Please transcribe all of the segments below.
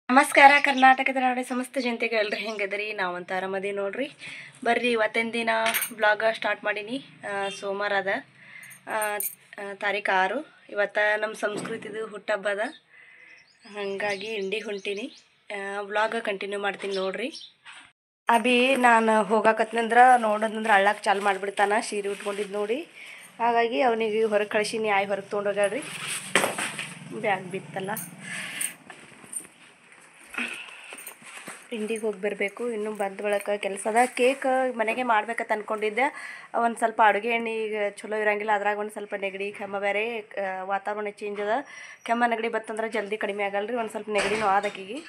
ನಮಸ್ಕಾರ ಕರ್ನಾಟಕದ ನಾಡಿ ಸಮಸ್ತ ಜನತೆಗೆ ಎಲ್ಲರೂ ಹೆಂಗದ್ರಿ ನಾವಂತ ಆರಾಮದಿ ನೋಡ್ರಿ ಬರ್ರಿ ಇವತ್ತಿನ ದಿನ ಬ್ಲಾಗ್ ಸ್ಟಾರ್ಟ್ ಮಾಡೀನಿ ಸೋಮವಾರ ಅದ ತಾರೀಕು 6 ಇವತ್ತು ನಮ್ಮ ಸಂಸ್ಕೃತಿದು ಹುಟ್ಟಹಬ್ಬದ ಹಾಗಾಗಿ ಇಂಡಿ ಹೊಂಟೀನಿ ಬ್ಲಾಗ್ ಕಂಟಿನ್ಯೂ ಮಾಡ್ತೀನಿ ನೋಡ್ರಿ ಅಭಿ ನಾನು ಹೋಗಾಕತ್ನಂದ್ರೆ ನೋಡೋದಂದ್ರೆ ಅಳ್ಳಕ್ಕೆ ಚಾಲು ಮಾಡಿಬಿಡ್ತಾನೆ ಸೀರೆ ಉಟ್ಕೊಂಡಿದ್ದು ನೋಡಿ ಹಾಗಾಗಿ ಅವನಿಗೆ ಹೊರಗೆ ಕಳಿಸೀನಿ ಆಯ್ ಹೊರಗೆ ತೊಗೊಂಡೋಗ್ಯಾಡ್ರಿ ಬ್ಯಾಗ್ ಬಿತ್ತಲ್ಲ ಇಂಡಿಗೆ ಹೋಗಿ ಬರಬೇಕು ಇನ್ನೂ ಬಂದ ಬಳಿಕ ಕೆಲಸದ ಕೇಕ್ ಮನೆಗೆ ಮಾಡ್ಬೇಕಂತ ಅಂದ್ಕೊಂಡಿದ್ದೆ ಒಂದು ಸ್ವಲ್ಪ ಅಡುಗೆ ಎಣ್ಣೆ ಈಗ ಚಲೋ ಇರೋಂಗಿಲ್ಲ ಅದ್ರಾಗ ಒಂದು ಸ್ವಲ್ಪ ನೆಗಡಿ ಕೆಮ್ಮ ಬೇರೆ ವಾತಾವರಣ ಚೇಂಜ್ ಅದ ಕೆಮ್ಮ ನೆಗಡಿ ಬತ್ತಂದ್ರೆ ಜಲ್ದಿ ಕಡಿಮೆ ಆಗಲ್ರಿ ಒಂದು ಸ್ವಲ್ಪ ನೆಗಡಿನೂ ಆದಕ್ಕಿಗೆ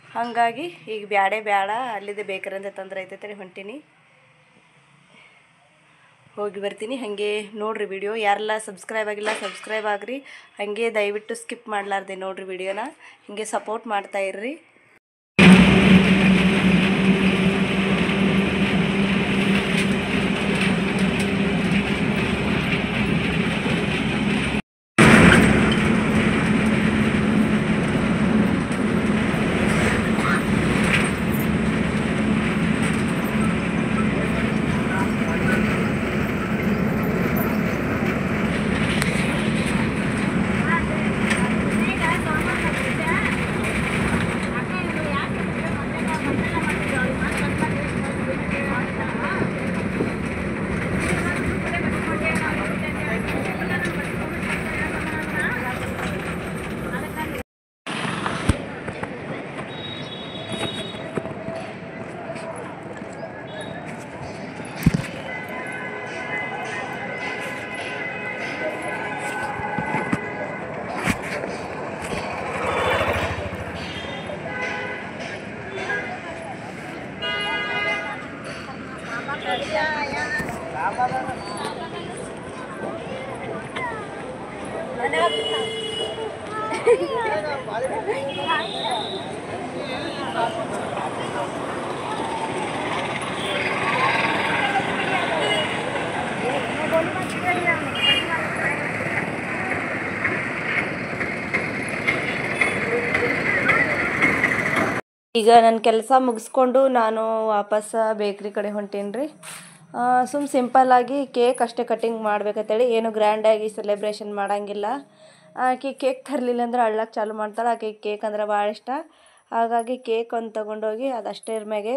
ಹಾಗಾಗಿ ಈಗ ಬೇಡ ಅಲ್ಲಿದೆ ಬೇಕರಿ ಅಂತ ತೊಂದರೆ ಐತೈತೆ ಹೊಂಟೀನಿ ಹೋಗಿ ಬರ್ತೀನಿ ಹಾಗೆ ನೋಡಿರಿ ವಿಡಿಯೋ ಯಾರೆಲ್ಲ ಸಬ್ಸ್ಕ್ರೈಬ್ ಆಗಿಲ್ಲ ಸಬ್ಸ್ಕ್ರೈಬ್ ಆಗಿರಿ ಹಾಗೆ ದಯವಿಟ್ಟು ಸ್ಕಿಪ್ ಮಾಡಲಾರ್ದೆ ನೋಡಿರಿ ವಿಡಿಯೋನ ಹೀಗೆ ಸಪೋರ್ಟ್ ಮಾಡ್ತಾಯಿರ್ರಿ ಈಗ ನನ್ನ ಕೆಲಸ ಮುಗಿಸ್ಕೊಂಡು ನಾನು ವಾಪಸ್ ಬೇಕ್ರಿ ಕಡೆ ಹೊಂಟೀನಿ ರೀ ಸಿಂಪಲ್ಲಾಗಿ ಕೇಕ್ ಅಷ್ಟೇ ಕಟ್ಟಿಂಗ್ ಮಾಡ್ಬೇಕಂತೇಳಿ ಏನು ಗ್ರ್ಯಾಂಡಾಗಿ ಸೆಲೆಬ್ರೇಷನ್ ಮಾಡೋಂಗಿಲ್ಲ ಆಕೆ ಕೇಕ್ ತರಲಿಲ್ಲ ಅಂದ್ರೆ ಅಳ್ಳಕ್ಕೆ ಚಾಲು ಮಾಡ್ತಾಳೆ ಆಕೆ ಕೇಕ್ ಅಂದ್ರೆ ಭಾಳ ಇಷ್ಟ ಹಾಗಾಗಿ ಕೇಕ್ ಒಂದು ತೊಗೊಂಡೋಗಿ ಅದಷ್ಟೇ ಮ್ಯಾಗೆ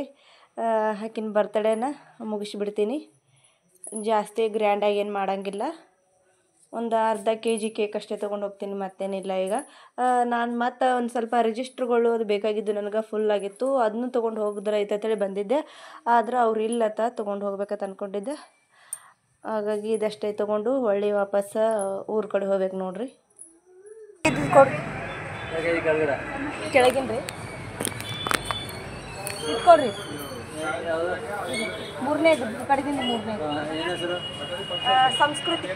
ಆಕಿನ ಬರ್ತಡೇನ ಮುಗಿಸ್ಬಿಡ್ತೀನಿ ಜಾಸ್ತಿ ಗ್ರ್ಯಾಂಡಾಗಿ ಏನು ಮಾಡೋಂಗಿಲ್ಲ ಒಂದು ಅರ್ಧ kg ಕೇಕ್ ಅಷ್ಟೇ ತೊಗೊಂಡು ಹೋಗ್ತೀನಿ ಮತ್ತೇನಿಲ್ಲ ಈಗ ನಾನು ಮತ್ತು ಒಂದು ಸ್ವಲ್ಪ ರಿಜಿಸ್ಟ್ರುಗಳು ಅದು ಬೇಕಾಗಿದ್ದು ನನಗೆ ಫುಲ್ ಆಗಿತ್ತು ಅದನ್ನು ತೊಗೊಂಡು ಹೋಗಿದ್ರೆ ಐತಂತೇಳಿ ಬಂದಿದ್ದೆ ಆದ್ರೆ ಅವ್ರು ಇಲ್ಲತ್ತ ತೊಗೊಂಡು ಹೋಗ್ಬೇಕಂತ ಅಂದ್ಕೊಂಡಿದ್ದೆ ಹಾಗಾಗಿ ಇದಷ್ಟೇ ತೊಗೊಂಡು ಹೊಳ್ಳಿ ವಾಪಸ್ ಊರ ಕಡೆ ಹೋಗ್ಬೇಕು ನೋಡ್ರಿ ಕೆಳಗಿನ ರೀ ಇಟ್ಕೊಡ್ರಿ ಮೂರನೇದು ಕಡೆಗಿಂದ ಮೂರನೇದು ಸಂಸ್ಕೃತಿ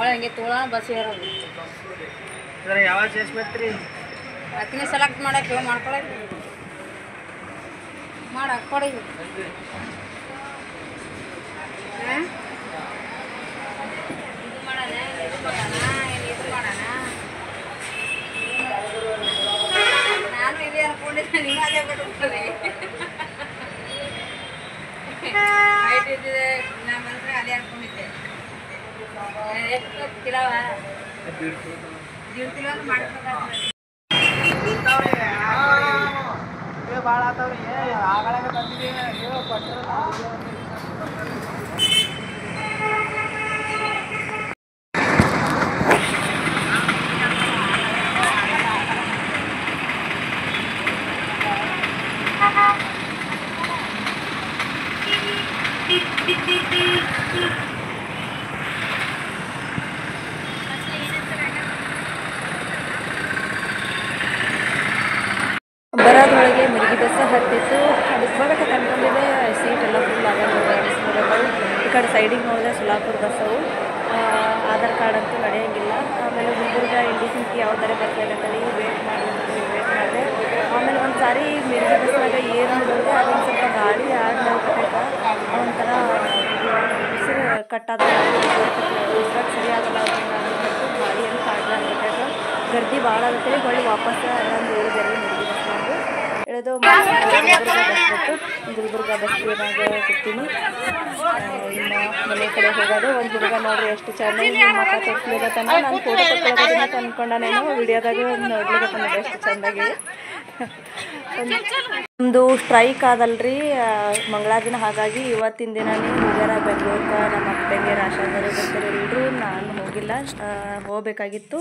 ಹಂಗೆ ತೋಳ ಬಸ್ ಇರೋದು ಯಾವಾಗ ಸೇಸ್ಬೇಕ್ರಿ ಅಕ್ಕಿನ ಸೆಲೆಕ್ಟ್ ಮಾಡಕ್ಕೆ ಮಾಡ್ಕೊಳಕ್ಕೆ ಕೊಡಿ ಇದು ಮಾಡೋಣ ಇದು ಮಾಡೋಣ ನಾನು ಇಲ್ಲಿ ಅನ್ಕೊಂಡಿದ್ದೆ ನೀವು ಅದೇ ಬಿಟ್ಟಿರ್ತಾರೆ ಹೈಟ್ ಇದ್ದಿದೆ ನಮ್ಮ ಮನಸ್ಸಿಗೆ ಅದೇ ಅನ್ಕೊಂಡಿದ್ದೆ ಎಷ್ಟು ಕಿಲೋವ 1.5 ಕಿಲೋ ಮಾಡ್ಬೇಕಾಗ್ತದೆ ಭಾಳ ಆತವ್ರಿ ಆಗಳಾಗ ಬಂದಿದ್ದೀವಿ ಬರೋದ್ರೊಳಗೆ ಮಿರ್ಗಿ ಬಸ್ ಹತ್ತಿತ್ತು ಅದಕ್ಕೆ ಬರಬೇಕಂತ ಅಂದ್ಕೊಂಡಿದ್ದೆ ಸೀಟ್ ಎಲ್ಲ ಫುಲ್ ಆಗ ಕಡೆ ಸೈಡಿಗೆ ನೋಡಿದ್ರೆ ಸೊಲ್ಲಾಪುರ ಬಸ್ಸವು ಆಧಾರ್ ಕಾರ್ಡ್ ಅಂತೂ ನಡೆಯೋಂಗಿಲ್ಲ. ಆಮೇಲೆ ಗುಲ್ಬರ್ಗ ಇಂಡಿಸಿಂಗ್ಗೆ ಯಾವ ಥರ ಬರ್ತಾಯಿಲ್ಲತ್ತಲ್ಲಿ ವೇಟ್ ಮಾಡಿದೆ. ಆಮೇಲೆ ಒಂದು ಸಾರಿ ಮಿರ್ಗಿ ಬಸ್ನಾಗ ಏನು ನೋಡಿದ್ರೆ ಅದೊಂದು ಸ್ವಲ್ಪ ಗಾಳಿ ಆಡ್ಲಾಗ್ತೈತೆ, ಒಂಥರ ಉಸಿರು ಕಟ್ಟಾದ ಉಸಿರಾಗ ಸರಿ ಆಗಲ್ಲ ಅಂದ್ಬಿಟ್ಟು ಗಾಳಿಯನ್ನು ಕಾಡ್ಲಾಗ್ತೈತೆ. ಗರ್ದಿ ಭಾಳ ಅಂತೇಳಿ ಹೊಳ್ಳಿ ವಾಪಸ್ ಒಂದು ಇಳಿದೇರಿ ಮಿರ್ಗಿ ಬಸ್ನಾಗ ಇಳಿದು ಗುಲ್ಬರ್ಗ ಬಸ್ ಏನಾಗ ಕೂತೀನಿ. ಇನ್ನು ಮನೆ ಕಡೆ ಹೋಗೋದು. ಒಂದು ಹುಡುಗ ನೋಡ್ರಿ ಎಷ್ಟು ಚೆನ್ನಾಗಿ ಮಕ್ಕ ತೋರಿಸ್ಲಿಕ್ಕತ್ತಾನ. ನಾನು ಫೋಟೋ ತಗೊಳ್ಳೋದನ್ನ ಅಂತ ಅಂದ್ಕೊಂಡೇನೋ, ವಿಡಿಯೋದಾಗ ನೋಡ್ಲಿಕ್ಕತ್ತಾನ ಎಷ್ಟು ಚೆಂದಾಗಿ. ನಮ್ಮದು ಸ್ಟ್ರೈಕ್ ಆದಲ್ರಿ ಮಂಗಳವಾರ ದಿನ, ಹಾಗಾಗಿ ಇವತ್ತಿನ ದಿನನೇ ಹೋಗ್ಯಾರ ಬೆಂಗಳೂರಿಗೆ. ನಮ್ಮ ಅಕ್ಕ ತಂಗಿಯರು ಆಶಾದರು ಬರ್ತಾರೆ ಎಲ್ಲರೂ. ನಾನು ಹೋಗಿಲ್ಲ, ಹೋಗಬೇಕಾಗಿತ್ತು.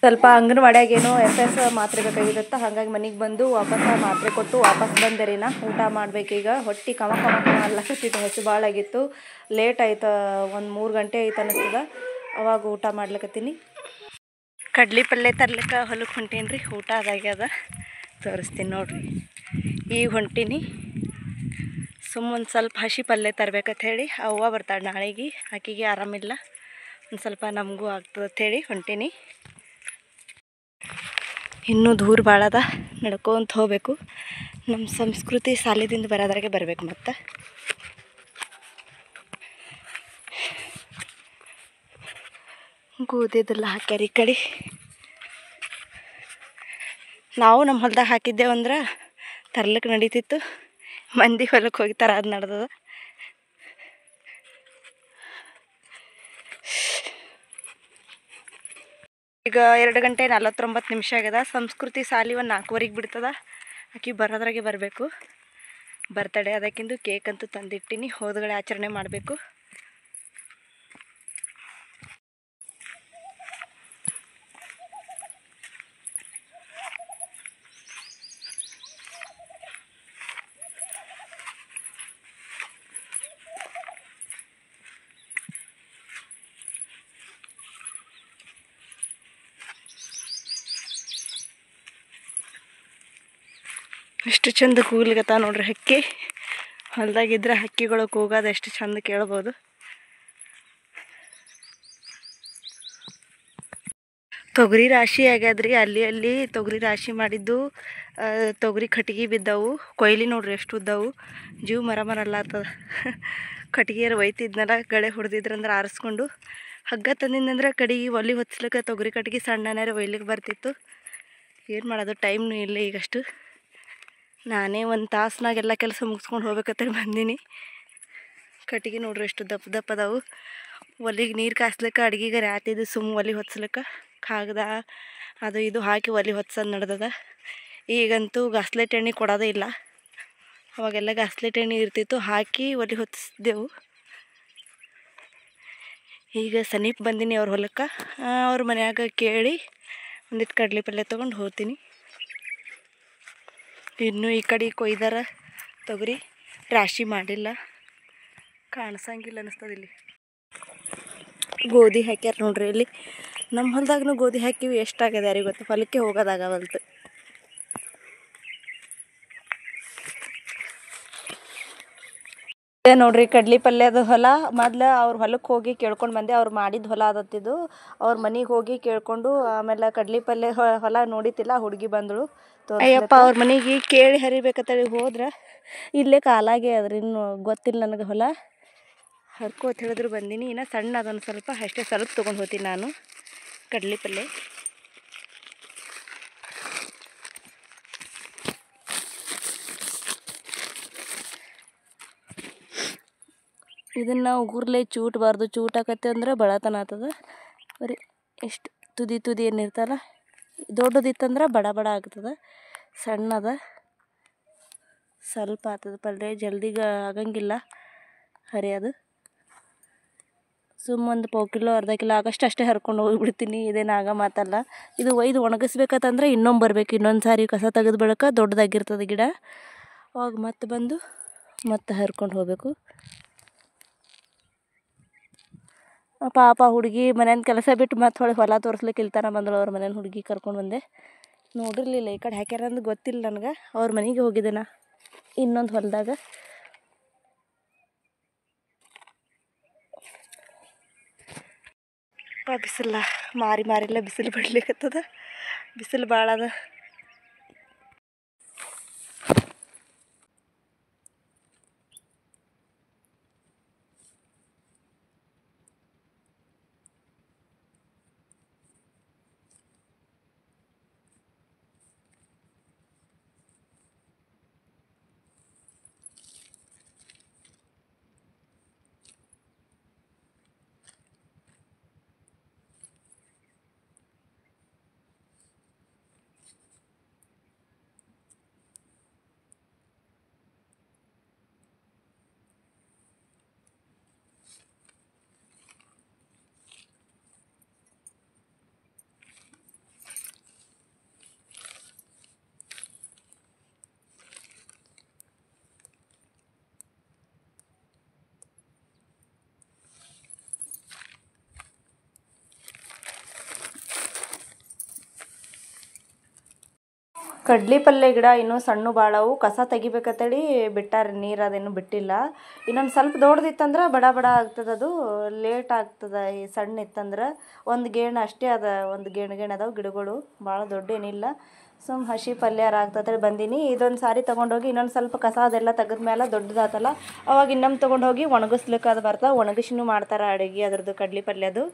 ಸ್ವಲ್ಪ ಅಂಗನವಾಡಿಯಾಗ ಏನೋ FS ಮಾತ್ರೆ ಬೇಕಾಗಿರುತ್ತೆ, ಹಾಗಾಗಿ ಮನೆಗೆ ಬಂದು ವಾಪಸ್ ಮಾತ್ರೆ ಕೊಟ್ಟು ವಾಪಸ್ ಬಂದೆ ರೀ. ನಾ ಊಟ ಮಾಡ್ಬೇಕೀಗ. ಹೊಟ್ಟೆ ಕಮ ಅಲ್ಲಕತ್ತಿತ್ತು, ಹಸು ಭಾಳ ಆಗಿತ್ತು. ಲೇಟ್ ಆಯ್ತು, ಒಂದು 3 ಗಂಟೆ ಆಯ್ತು ಅನ್ನಿಸ್ತದ. ಅವಾಗ ಊಟ ಮಾಡ್ಲಿಕ್ಕತ್ತೀನಿ. ಕಡ್ಲಿ ಪಲ್ಯ ತರ್ಲಿಕ್ಕೆ ಹೊಲಕ್ಕೆ ಹೊಂಟೀನಿ ರೀ. ಊಟ ಅದಾಗ್ಯದ, ತೋರಿಸ್ತೀನಿ ನೋಡಿರಿ. ಈಗ ಹೊಂಟೀನಿ. ಒಂದು ಸ್ವಲ್ಪ ಹಸಿ ಪಲ್ಯ ತರ್ಬೇಕಂತ ಹೇಳಿ. ಅವ್ವ ಬರ್ತಾಳೆ ನಾಳೆಗೆ, ಆಕೆಗೆ ಆರಾಮಿಲ್ಲ. ಒಂದು ಸ್ವಲ್ಪ ನಮಗೂ ಆಗ್ತದೆ ಹೇಳಿ ಹೊಂಟೀನಿ. ಇನ್ನೂ ದೂರ ಭಾಳ ಅದ, ನಡ್ಕೊಂತ ಹೋಗಬೇಕು. ನಮ್ಮ ಸಂಸ್ಕೃತಿ ಸಾಲಿದಿಂದ ಬರೋದ್ರಾಗೆ ಬರಬೇಕು. ಮತ್ತು ಗೋಧಿದೆಲ್ಲ ಹಾಕ್ಯಾರ ಈ ಕಡೆ. ನಾವು ನಮ್ಮ ಹೊಲ್ದಾಗ ಹಾಕಿದ್ದೇವಂದ್ರೆ ತರ್ಲಿಕ್ಕೆ ನಡೀತಿತ್ತು. ಮಂದಿ ಹೊಲಕ್ಕೆ ಹೋಗಿತಾರೆ, ಅದು ನಡೆದದ. ಈಗ 2 ಗಂಟೆ 49 ನಿಮಿಷ ಆಗ್ಯದ. ಸಂಸ್ಕೃತಿ ಸಾಲಿ ಒಂದು 4:15 ಬಿಡ್ತದ. ಆಕೆ ಬರೋದ್ರಾಗೆ ಬರಬೇಕು. ಬರ್ತಡೇ ಅದಕ್ಕಿಂದು ಕೇಕ್ ಅಂತೂ ತಂದಿಟ್ಟಿನಿ, ಹೋದಗಡೆ ಆಚರಣೆ ಮಾಡಬೇಕು. ಎಷ್ಟು ಚಂದ ಕೂಗ್ಲಿಕತ್ತ ನೋಡ್ರಿ ಹಕ್ಕಿ. ಹೊಲ್ದಾಗಿದ್ರೆ ಹಕ್ಕಿಗಳು ಕೂಗೋದು ಎಷ್ಟು ಚಂದ ಕೇಳ್ಬೋದು. ತೊಗರಿ ರಾಶಿ ಆಗ್ಯಾದ್ರಿ. ಅಲ್ಲಿ ತೊಗರಿ ರಾಶಿ ಮಾಡಿದ್ದು ತೊಗರಿ ಕಟ್ಗೆ ಬಿದ್ದವು. ಕೊಯ್ಲಿ ನೋಡ್ರಿ ಎಷ್ಟು ಉದ್ದವು. ಜೀವ ಮರ ಅಲ್ಲಾಗ್ತದ. ಕಟ್ಗೆಯರು ಒಯ್ತಿದ್ನಲ್ಲ, ಗಳೆ ಹೊಡೆದಿದ್ರಂದ್ರೆ ಆರಿಸ್ಕೊಂಡು ಹಗ್ಗ ತಂದಿಂದಂದ್ರೆ ಕಡೆಗೆ ಒಲಿ ಹೊತ್ಸ್ಲಿಕ್ಕೆ ತೊಗರಿ ಕಟ್ಗೆ ಸಣ್ಣನಾರ ಒಯ್ಲಿಕ್ಕೆ ಬರ್ತಿತ್ತು. ಏನು ಮಾಡೋದು, ಟೈಮ್ನು ಇಲ್ಲ ಈಗಷ್ಟು. ನಾನೇ ಒಂದು ತಾಸ್ನಾಗೆಲ್ಲ ಕೆಲಸ ಮುಗಿಸ್ಕೊಂಡು ಹೋಗ್ಬೇಕಂತೇಳಿ ಬಂದೀನಿ. ಕಟ್ಗೆ ನೋಡ್ರಿ ಎಷ್ಟು ದಪ್ಪ ಅದಾವು. ಒಲಿಗೆ ನೀರು ಕಾಸ್ಲಿಕ್ಕೆ ಅಡ್ಗಿಗೆ ರಾತಿದ್ದು ಒಲಿ ಹೊತ್ಸ್ಲಿಕ್ಕೆ ಕಾಗದ ಅದು ಇದು ಹಾಕಿ ಒಲಿ ಹೊತ್ಸೋದು ನಡೆದದ. ಈಗಂತೂ ಗಾಸ್ಲೆಟ್ ಎಣ್ಣೆ ಕೊಡೋದೇ ಇಲ್ಲ. ಅವಾಗೆಲ್ಲ ಗಾಸ್ಲೆಟ್ ಎಣ್ಣೆ ಇರ್ತಿತ್ತು, ಹಾಕಿ ಒಲಿ ಹೊತ್ತಿಸಿದೆವು. ಈಗ ಸಮೀಪ ಬಂದೀನಿ ಅವ್ರ ಹೊಲಕ್ಕೆ. ಅವ್ರ ಮನ್ಯಾಗ ಕೇಳಿ ಒಂದಿಟ್ಟು ಕಡ್ಲೆ ಪಲ್ಯ ತೊಗೊಂಡು ಹೋಗ್ತೀನಿ. ಇನ್ನು ಈ ಕಡೆ ಕೊಯ್ದಾರ ತೊಗರಿ, ರಾಶಿ ಮಾಡಿಲ್ಲ, ಕಾಣಿಸಂಗಿಲ್ಲ ಅನ್ನಿಸ್ತದೆ. ಇಲ್ಲಿ ಗೋಧಿ ಹಾಕ್ಯಾರ ನೋಡ್ರಿ. ಇಲ್ಲಿ ನಮ್ಮ ಹೊಲ್ದಾಗೂ ಗೋಧಿ ಹಾಕಿವಿ. ಎಷ್ಟಾಗ್ಯದ ಯಾರಿಗೆ ಗೊತ್ತು, ಹೊಲಕ್ಕೆ ಹೋಗೋದಾಗವಲ್ತು. ನೋಡ್ರಿ ಕಡ್ಲಿ ಪಲ್ಯದ ಹೊಲ. ಮೊದ್ಲು ಅವ್ರ ಹೊಲಕ್ಕೆ ಹೋಗಿ ಕೇಳ್ಕೊಂಡು ಬಂದೆ. ಅವ್ರು ಮಾಡಿದ ಹೊಲ ಅದತ್ತಿದ್ದು. ಅವ್ರ ಮನೆಗೆ ಹೋಗಿ ಕೇಳ್ಕೊಂಡು ಆಮೇಲೆ ಕಡ್ಲಿ ಪಲ್ಯ ಹೊಲ ನೋಡಿತಿಲ್ಲ, ಹುಡುಗಿ ಬಂದಳು. ಅಯ್ಯಪ್ಪ, ಅವ್ರ ಮನೆಗೆ ಕೇಳಿ ಹರಿಬೇಕಂತೇಳಿ ಹೋದ್ರೆ ಇಲ್ಲೇ ಕಾಲಾಗೆ ಅದ್ರಿ. ಇನ್ನು ಗೊತ್ತಿಲ್ಲ ನನಗೆ ಹೊಲ. ಹರ್ಕೋತ ಹೇಳಿದ್ರು ಬಂದೀನಿ. ಇನ್ನು ಸಣ್ಣ ಅದೊಂದು ಸ್ವಲ್ಪ ಅಷ್ಟೇ, ಸ್ವಲ್ಪ ತೊಗೊಂಡು ಹೋಗ್ತೀನಿ ನಾನು ಕಡ್ಲಿ ಪಲ್ಯ. ಇದನ್ನು ಉಗುರ್ಲೆ ಚೂಟಬಾರ್ದು. ಚೂಟಾಕತ್ತೆ ಅಂದ್ರೆ ಬಳತನ ಆಗ್ತದ. ಬರೀ ಎಷ್ಟು ತುದಿ ಏನಿರ್ತಲ್ಲ, ದೊಡ್ಡದಿತ್ತಂದ್ರೆ ಬಡ ಆಗ್ತದೆ. ಸಣ್ಣದ ಸ್ವಲ್ಪ ಆಗ್ತದೆ ಪಲ್ಯ, ಜಲ್ದಿಗೆ ಆಗಂಗಿಲ್ಲ ಹರಿಯೋದು. ಒಂದು 1 ಕಿಲೋ ಅರ್ಧ ಕಿಲೋ ಆಗಷ್ಟು ಅಷ್ಟೇ ಹರ್ಕೊಂಡು ಹೋಗಿಬಿಡ್ತೀನಿ. ಇದೇನು ಆಗ ಮಾತಲ್ಲ. ಇದು ಒಯ್ದು ಒಣಗಿಸ್ಬೇಕಂತಂದ್ರೆ ಇನ್ನೊಂದು ಬರಬೇಕು. ಇನ್ನೊಂದು ಸಾರಿ ಕಸ ತೆಗೆದು ಬೆಳಕ ದೊಡ್ಡದಾಗಿರ್ತದೆ ಗಿಡ. ಅವಾಗ ಮತ್ತೆ ಬಂದು ಮತ್ತೆ ಹರ್ಕೊಂಡು ಹೋಗಬೇಕು. ಪಾಪ ಹುಡುಗಿ ಮನೇನ ಕೆಲಸ ಬಿಟ್ಟು ಮತ್ತೆ ಹೊಲ ತೋರಿಸ್ಲಿಕ್ಕೆ ಇಲ್ತಾನ ಬಂದಳು. ಅವ್ರ ಮನೇನ ಹುಡುಗಿ ಕರ್ಕೊಂಡು ಬಂದೆ. ನೋಡಿರ್ಲಿಲ್ಲ ಈ ಕಡೆ ಹಾಕ್ಯಾರ ಅಂದು ಗೊತ್ತಿಲ್ಲ ನನಗೆ. ಅವ್ರ ಮನೆಗೆ ಹೋಗಿದ್ದೆ ನಾ ಇನ್ನೊಂದು ಹೊಲದಾಗ. ಬಿಸಿಲ ಮಾರಿಲ್ಲ ಬಿಸಿಲು ಬಿಡ್ಲಿಕ್ಕತ್ತದ. ಬಿಸಿಲು ಭಾಳ ಅದ. ಕಡ್ಲಿ ಪಲ್ಯ ಗಿಡ ಇನ್ನೂ ಸಣ್ಣ ಭಾಳವು, ಕಸ ತೆಗಿಬೇಕಂತೇಳಿ ಬಿಟ್ಟಾರೆ. ನೀರು ಅದೇನು ಬಿಟ್ಟಿಲ್ಲ. ಇನ್ನೊಂದು ಸ್ವಲ್ಪ ದೊಡ್ಡದಿತ್ತಂದ್ರೆ ಬಡ ಆಗ್ತದೆ. ಅದು ಲೇಟ್ ಆಗ್ತದೆ. ಈ ಸಣ್ಣ ಇತ್ತಂದ್ರೆ ಒಂದು ಗೇಣು ಅಷ್ಟೇ ಅದ, ಒಂದು ಗೇಣು ಅದಾವೆ ಗಿಡಗಳು, ಭಾಳ ದೊಡ್ಡ ಏನಿಲ್ಲ. ಸುಮ್ಮ ಹಸಿ ಪಲ್ಯ ಆಗ್ತದೆ ಬಂದೀನಿ. ಇದೊಂದು ಸಾರಿ ತೊಗೊಂಡೋಗಿ ಇನ್ನೊಂದು ಸ್ವಲ್ಪ ಕಸ ಅದೆಲ್ಲ ತೆಗೆದ್ಮೇಲೆ ದೊಡ್ಡದಾತಲ್ಲ ಅವಾಗ ಇನ್ನೊಮ್ಮೆ ತೊಗೊಂಡೋಗಿ ಒಣಗಿಸ್ಲಿಕ್ಕೆ ಅದು ಬರ್ತವೆ. ಒಣಗಿಸಿನೂ ಮಾಡ್ತಾರೆ ಅಡುಗೆ ಅದ್ರದ್ದು ಕಡ್ಲಿ ಪಲ್ಯದು.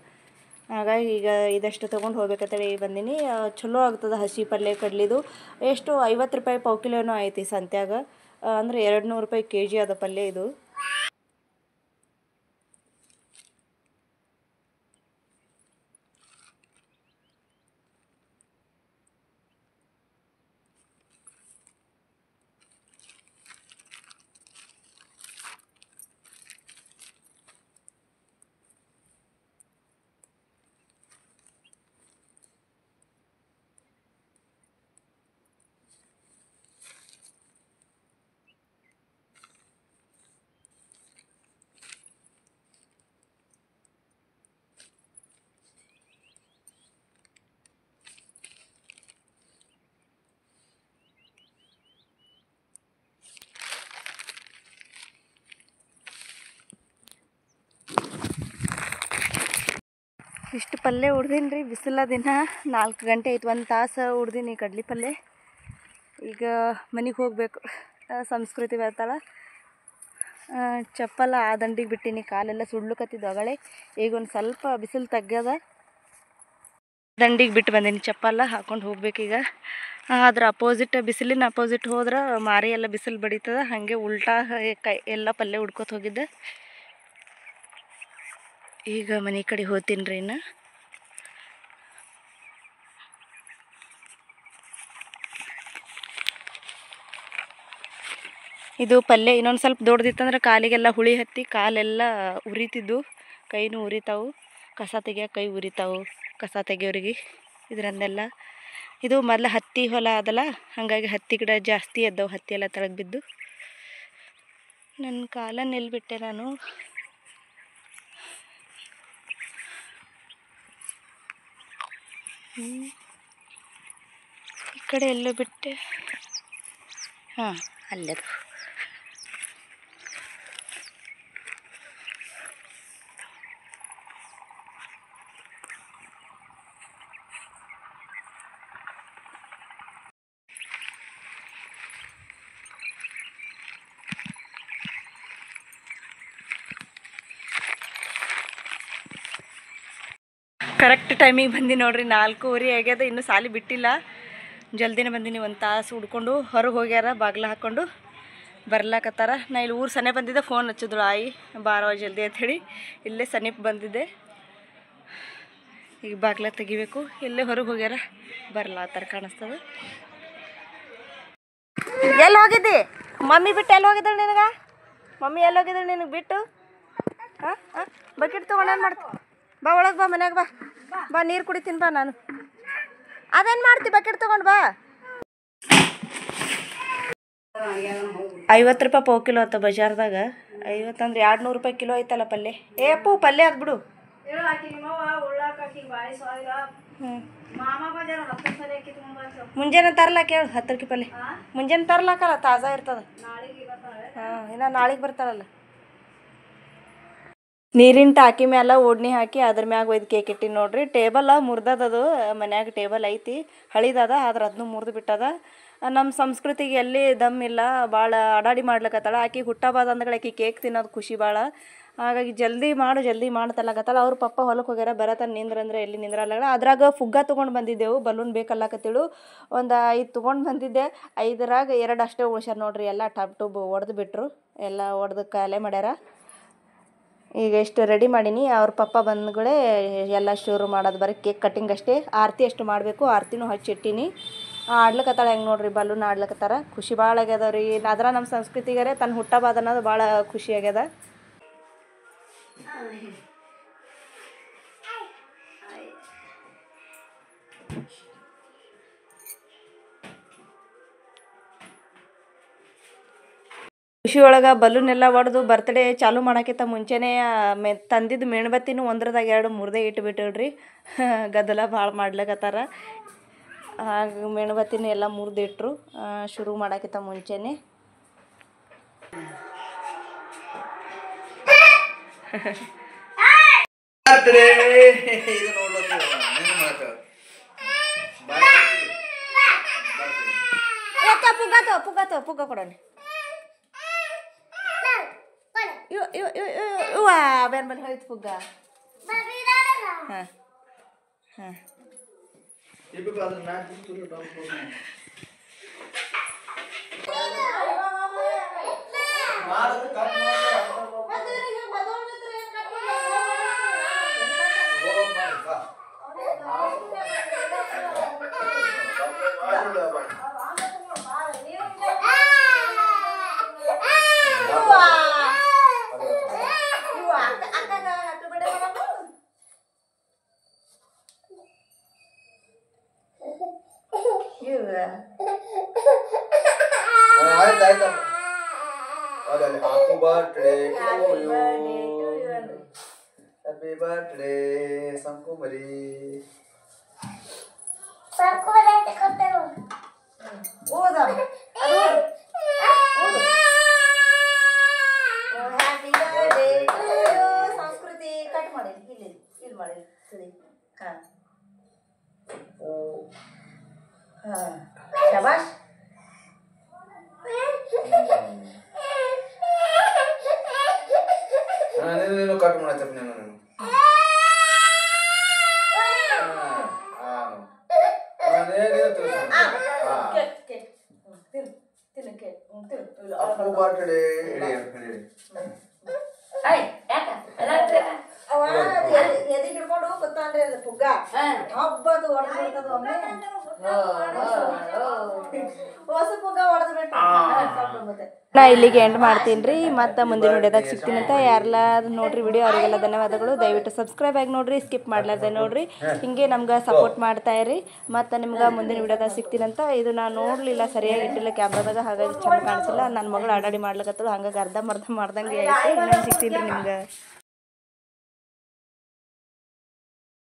ಹಾಗಾಗಿ ಈಗ ಇದಷ್ಟು ತೊಗೊಂಡು ಹೋಗ್ಬೇಕಂತೇಳಿ ಬಂದೀನಿ. ಚಲೋ ಆಗ್ತದೆ ಹಸಿ ಪಲ್ಯ ಕಡ್ಲಿದು. ಎಷ್ಟು 50 ರೂಪಾಯಿ ಪಾವು ಕಿಲೋನೂ ಐತಿ ಸಂತ್ಯಾಗ. ಅಂದರೆ 200 ರೂಪಾಯಿ kg ಅದ ಪಲ್ಯ ಇದು. ಇಷ್ಟು ಪಲ್ಯ ಉಡ್ದೀನಿ ರೀ. ಬಿಸಿಲ ದಿನ 4 ಗಂಟೆ ಆಯ್ತು, 1 ತಾಸು ಉಡ್ದೀನಿ ಕಡ್ಲಿ ಪಲ್ಯ. ಈಗ ಮನೆಗೆ ಹೋಗಬೇಕು. ಸಂಸ್ಕೃತಿ ಬರ್ತಾಳೆ. ಚಪ್ಪಲ ಆ ದಂಡಿಗೆ ಬಿಟ್ಟೀನಿ, ಕಾಲೆಲ್ಲ ಸುಡ್ಲಿಕತ್ತಿದ್ದು ಅಗಳೇ. ಈಗ ಒಂದು ಸ್ವಲ್ಪ ಬಿಸಿಲು ತಗ್ಗದ, ದಂಡಿಗೆ ಬಿಟ್ಟು ಬಂದೀನಿ. ಚಪ್ಪಲ ಹಾಕ್ಕೊಂಡು ಹೋಗ್ಬೇಕೀಗ. ಅದ್ರ ಅಪೋಸಿಟ್, ಬಿಸಿಲಿನ ಅಪೋಸಿಟ್ ಹೋದ್ರೆ ಮಾರಿ ಎಲ್ಲ ಬಿಸಿಲು ಬಡೀತದೆ. ಹಾಗೆ ಉಲ್ಟಾ ಕೈ ಎಲ್ಲ ಪಲ್ಯ ಉಡ್ಕೊತ ಹೋಗಿದ್ದೆ. ಈಗ ಮನೆ ಕಡೆ ಹೋಗ್ತೀನಿ ರೀ. ಇನ್ನು ಇದು ಪಲ್ಯ ಇನ್ನೊಂದು ಸ್ವಲ್ಪ ದೊಡ್ಡದಿತ್ತಂದ್ರೆ ಕಾಲಿಗೆಲ್ಲ ಹುಳಿ ಹತ್ತಿ ಕಾಲೆಲ್ಲ ಉರಿತಿದ್ದು, ಕೈನೂ ಉರಿತಾವು. ಕಸ ತೆಗಿಯೋಕೆ ಕೈ ಉರಿತಾವು, ಕಸ ತೆಗಿಯೋರಿಗೆ ಇದರಂದೆಲ್ಲ. ಇದು ಮೊದಲು ಹತ್ತಿ ಹೊಲ ಅದಲ್ಲ, ಹಾಗಾಗಿ ಹತ್ತಿ ಗಿಡ ಜಾಸ್ತಿ ಎದ್ದವು. ಹತ್ತಿ ಎಲ್ಲ ತೆಳಗೆ ಬಿದ್ದು ನನ್ನ ಕಾಲನ್ನು ಎಲ್ಲಿ ಬಿಟ್ಟೆ ನಾನು. ಈ ಕಡೆ ಎಲ್ಲೋ ಬಿಟ್ಟೆ. ಹಾಂ, ಅಲ್ಲದು. ಕರೆಕ್ಟ್ ಟೈಮಿಗೆ ಬಂದು ನೋಡ್ರಿ. 4:15 ಆಗ್ಯದ. ಇನ್ನೂ ಸಾಲಿ ಬಿಟ್ಟಿಲ್ಲ. ಜಲ್ದಿನೇ ಬಂದೀನಿ. 1 ತಾಸು ಹುಡ್ಕೊಂಡು ಹೊರಗೆ ಹೋಗ್ಯಾರ. ಬಾಗಿಲ ಹಾಕ್ಕೊಂಡು ಬರ್ಲಾಕತ್ತಾರ. ನಾ ಇಲ್ಲಿ ಊರು ಸನೆ ಬಂದಿದ್ದೆ. ಫೋನ್ ಹಚ್ಚಿದ್ರು ಆಯಿ, ಬಾರವ ಜಲ್ದಿ ಅಂಥೇಳಿ. ಇಲ್ಲೇ ಸನೀಪ್ ಬಂದಿದ್ದೆ. ಈಗ ಬಾಗಿಲ ತೆಗಿಬೇಕು. ಇಲ್ಲೇ ಹೊರಗೆ ಹೋಗ್ಯಾರ, ಬರ್ಲಾತ್ತಾರ ಕಾಣಿಸ್ತದೆ. ಎಲ್ಲಿ ಹೋಗಿದ್ದಿ? ಮಮ್ಮಿ ಬಿಟ್ಟು ಎಲ್ಲಿ ಹೋಗಿದ್ದಾಳೆ ನಿನಗೆ? ಮಮ್ಮಿ ಎಲ್ಲಿ ಹೋಗಿದ್ದಾಳೆ ನಿನಗೆ ಬಿಟ್ಟು? ಹಾಂ ಹಾಂ, ಬಕೆಟ್ ತೊಗೊಂಡು ಏನು ಮಾಡ್ತೀನಿ? ಬಾ ಒಳಗೆ ಬಾ, ಮನ್ಯಾಗ ಬಾ, ನೀರು ಕುಡಿತೀನಿ ಬಾ. ನಾನು ಅದೇನು ಮಾಡ್ತಿ? ಬಕೆಟ್ ತೊಗೊಂಡು ಬಾ. 50 ರೂಪಾಯಿ ಪಾವು ಕಿಲೋ ಆತ ಬಜಾರ್ದಾಗ. 50 ಅಂದ್ರೆ 200 ರೂಪಾಯಿ ಕಿಲೋ ಐತಲ್ಲ ಪಲ್ಯ. ಏ ಅಪ್ಪು, ಪಲ್ಯ ಅದು ಬಿಡು. ಮುಂಜಾನೆ ತರ್ಲಾಕ ಹೇಳು. 10 ಪಲ್ಯ ಮುಂಜಾನೆ ತರ್ಲಾಕಲ್ಲ, ತಾಜಾ ಇರ್ತದ. ಹಾಂ, ಇನ್ನು ನಾಳೆಗೆ ಬರ್ತಾಳಲ್ಲ. ನೀರಿನ ಟಾಕಿ ಮ್ಯಾಲ ಓಡ್ನಿ ಹಾಕಿ ಅದ್ರ ಮ್ಯಾಗ ಒಯ್ದು ಕೇಕ್ ಇಟ್ಟಿನಿ ನೋಡ್ರಿ. ಟೇಬಲ್ ಮುರ್ದದದು, ಮನ್ಯಾಗ ಟೇಬಲ್ ಐತಿ ಹಳಿದದ, ಆದ್ರೆ ಅದನ್ನು ಮುರಿದು ಬಿಟ್ಟದ. ನಮ್ಮ ಸಂಸ್ಕೃತಿಗೆ ಎಲ್ಲಿ ದಮ್ ಇಲ್ಲ, ಭಾಳ ಅಡಾಡಿ ಮಾಡ್ಲಕತ್ತಾಳ. ಆಕಿ ಹುಟ್ಟಬಾದ ಅಂದಗಳ ಆಕಿ ಕೇಕ್ ತಿನ್ನೋದು ಖುಷಿ ಭಾಳ. ಹಾಗಾಗಿ ಜಲ್ದಿ ಮಾಡ್ತಲ್ಲಕತ್ತಾಳ. ಅವ್ರ ಪಪ್ಪ ಹೊಲಕ್ಕೆ ಹೋಗ್ಯಾರ, ಬರತನ ನಿಂದ್ರಂದ್ರೆ ಎಲ್ಲಿ ನಿಂದ್ರಲ್ಲ. ಅದ್ರಾಗ ಫುಗ್ಗ ತೊಗೊಂಡು ಬಂದಿದ್ದೆವು, ಬಲೂನ್ ಬೇಕಲ್ಲಕತ್ತಿಳು. ಒಂದು 5 ತೊಗೊಂಡು ಬಂದಿದ್ದೆ, 5ರಾಗ 2 ಅಷ್ಟೇ ಉಳ್ಸ್ಯಾರ ನೋಡ್ರಿ. ಎಲ್ಲ ಟಬ್ ಒಡೆದು ಬಿಟ್ರು, ಎಲ್ಲ ಒಡೆದು ಕಾಲೆ ಮಾಡ್ಯಾರ. ಈಗ ಎಷ್ಟು ರೆಡಿ ಮಾಡೀನಿ, ಅವ್ರ ಪಪ್ಪ ಬಂದ್ಗಳೇ ಎಲ್ಲ ಶುರು ಮಾಡೋದು, ಬರೀ ಕೇಕ್ ಕಟ್ಟಿಂಗ್ ಅಷ್ಟೇ. ಆರತಿ ಎಷ್ಟು ಮಾಡಬೇಕು, ಆರತಿನೂ ಹಚ್ಚಿಟ್ಟಿನಿ. ಆಡ್ಲಕತ್ತಾಳ ಹೆಂಗೆ ನೋಡ್ರಿ, ಬಲೂನ್ ಆಡ್ಲಕತ್ತಾರ. ಖುಷಿ ಭಾಳ ಆಗ್ಯದ ರೀ. ಅದ್ರ ನಮ್ಮ ಸಂಸ್ಕೃತಿಗಾರೆ ತನ್ನ ಹುಟ್ಟಬಾದ ಅನ್ನೋದು ಭಾಳ ಖುಷಿ ಆಗ್ಯದ. ಖುಷಿ ಒಳಗೆ ಬಲೂನ್ ಎಲ್ಲ ಒಡೆದು ಬರ್ತ್ಡೇ ಚಾಲು ಮಾಡೋಕ್ಕಿಂತ ಮುಂಚೆನೇ ತಂದಿದ್ದು ಮೇಣಬತ್ತಿನೂ ಒಂದ್ರದಾಗ 2 ಮುರ್ದೇ ಇಟ್ಬಿಟ್ಟಿಳ್ರಿ. ಗದ್ದಲ ಭಾಳ ಮಾಡ್ಲಕತ್ತಾರ. ಹಾಗೆ ಮೇಣಬತ್ತಿನೂ ಎಲ್ಲ ಮುರಿದಿಟ್ರು ಶುರು ಮಾಡೋಕ್ಕಿಂತ ಮುಂಚೆನೇ. ಪುಗ್ಗ ಕೊಡೋಣ. ಬೇರೆ ಮೇಲೆ ಹೋಯ್ತು ಪುಗ್ಗ. ಹಾಂ ಹಾಂ Happy birthday, Sankumari. ಸಂಸ್ಕೃತಿ ಕಟ್ ಮಾಡಿ ಇಲ್ಲಿ ಮಾಡಿ. ಹಾಂ ಹಾಂ ಶಬಾಷ್. ನೀನು ಕಟ್ ಮಾಡತ್ತಪ್ಪ ನೀನು. ಬರ್ತ್ಡೇ ಎದಿ ಹಿಡ್ಕೊಂಡು ಕೂತಾನ್ರಿ ಅದು ಪುಗ್ಗ ಹಬ್ಬದು ಹೊಡೆದು ಒಮ್ಮೆ ಹೊಸ ಪುಗ್ಗ ಹೊಡೆದು ಬಿಟ್ಟು ನಾ ಇಲ್ಲಿಗೆ ಎಂಡ್ ಮಾಡ್ತೀನಿ ರೀ. ಮತ್ತು ಮುಂದಿನ ವಿಡಿಯೋದಾಗ ಸಿಗ್ತೀನಿ ಅಂತ. ಯಾರೆಲ್ಲ ನೋಡ್ರಿ ವಿಡಿಯೋ ಅವರಿಗೆಲ್ಲ ಧನ್ಯವಾದಗಳು. ದಯವಿಟ್ಟು ಸಬ್ಸ್ಕ್ರೈಬ್ ಆಗಿ ನೋಡ್ರಿ, ಸ್ಕಿಪ್ ಮಾಡ್ಲಾರ್ದೆ ನೋಡ್ರಿ. ಹಿಂಗೆ ನಮ್ಗೆ ಸಪೋರ್ಟ್ ಮಾಡ್ತಾ ಇರಿ. ಮತ್ತು ನಿಮ್ಗೆ ಮುಂದಿನ ವಿಡಿಯೋದಾಗ ಸಿಗ್ತೀನಂತ. ಇದು ನಾನು ನೋಡಲಿಲ್ಲ, ಸರಿಯಾಗಿ ಇಟ್ಟಿಲ್ಲ ಕ್ಯಾಮ್ರಾದಾಗ, ಹಾಗಾಗಿ ಚಂದ ಕಾಣಿಸಿಲ್ಲ. ನನ್ನ ಮಗಳು ಆಡಾಡಿ ಮಾಡ್ಲಿಕತ್ತಳು, ಹಂಗಾಗಿ ಅರ್ಧಂಬರ್ಧ ಮಾಡ್ದಂಗೆ ಆಯಿತು. ಇನ್ನೊಂದು ಸಿಗ್ತೀನಿ ರೀ ನಿಮ್ಗೆ.